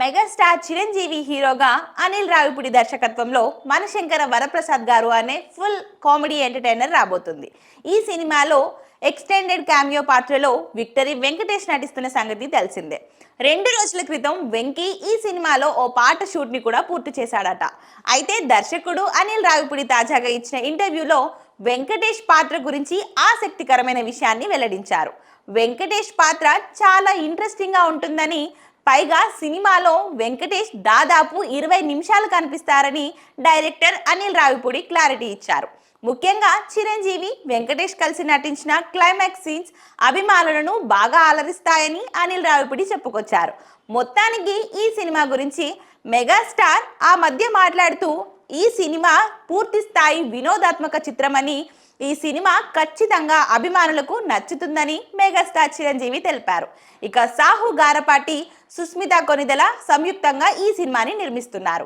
Megastar Chiranjeevi హీరోగా అనిల్ రావిపూడి దర్శకత్వంలో మనశంకర వరప్రసాద్ గారు అనే ఫుల్ కామెడీ ఎంటర్టైనర్ రాబోతుంది. ఈ సినిమాలో ఎక్స్టెండెడ్ క్యామియో పాత్రలో విక్టరీ వెంకటేష్ నటిస్తున్న సంగతి తెలిసిందే. 2 రోజుల క్రితం వెంకీ ఈ సినిమాలో ఓ పాట షూట్ ని కూడా పూర్తి చేశాడట. అయితే దర్శకుడు అనిల్ రావిపూడి తాజాగా ఇచ్చిన ఇంటర్వ్యూలో వెంకటేష్ పాత్ర గురించి ఆసక్తికరమైన విషయాన్ని వెల్లడించారు. వెంకటేష్ పాత్ర చాలా ఇంట్రెస్టింగ్ గా ఉంటుందని, పైగా సినిమాలో వెంకటేష్ దాదాపు 20 నిమిషాలు కనిపిస్తారని డైరెక్టర్ అనిల్ రావిపూడి క్లారిటీ ఇచ్చారు. ముఖ్యంగా చిరంజీవి, వెంకటేష్ కలిసి నటించిన క్లైమాక్స్ సీన్స్ అభిమానులను బాగా అలరిస్తాయని అనిల్ రావిపూడి చెప్పుకొచ్చారు. మొత్తానికి ఈ సినిమా గురించి మెగాస్టార్ ఆ మధ్య మాట్లాడుతూ, ఈ సినిమా పూర్తి స్థాయి వినోదాత్మక చిత్రమని, ఈ సినిమా ఖచ్చితంగా అభిమానులకు నచ్చుతుందని మెగాస్టార్ చిరంజీవి తెలిపారు. ఇక సాహు గారపాటి, సుస్మిత కొనిదెల సంయుక్తంగా ఈ సినిమాని నిర్మిస్తున్నారు.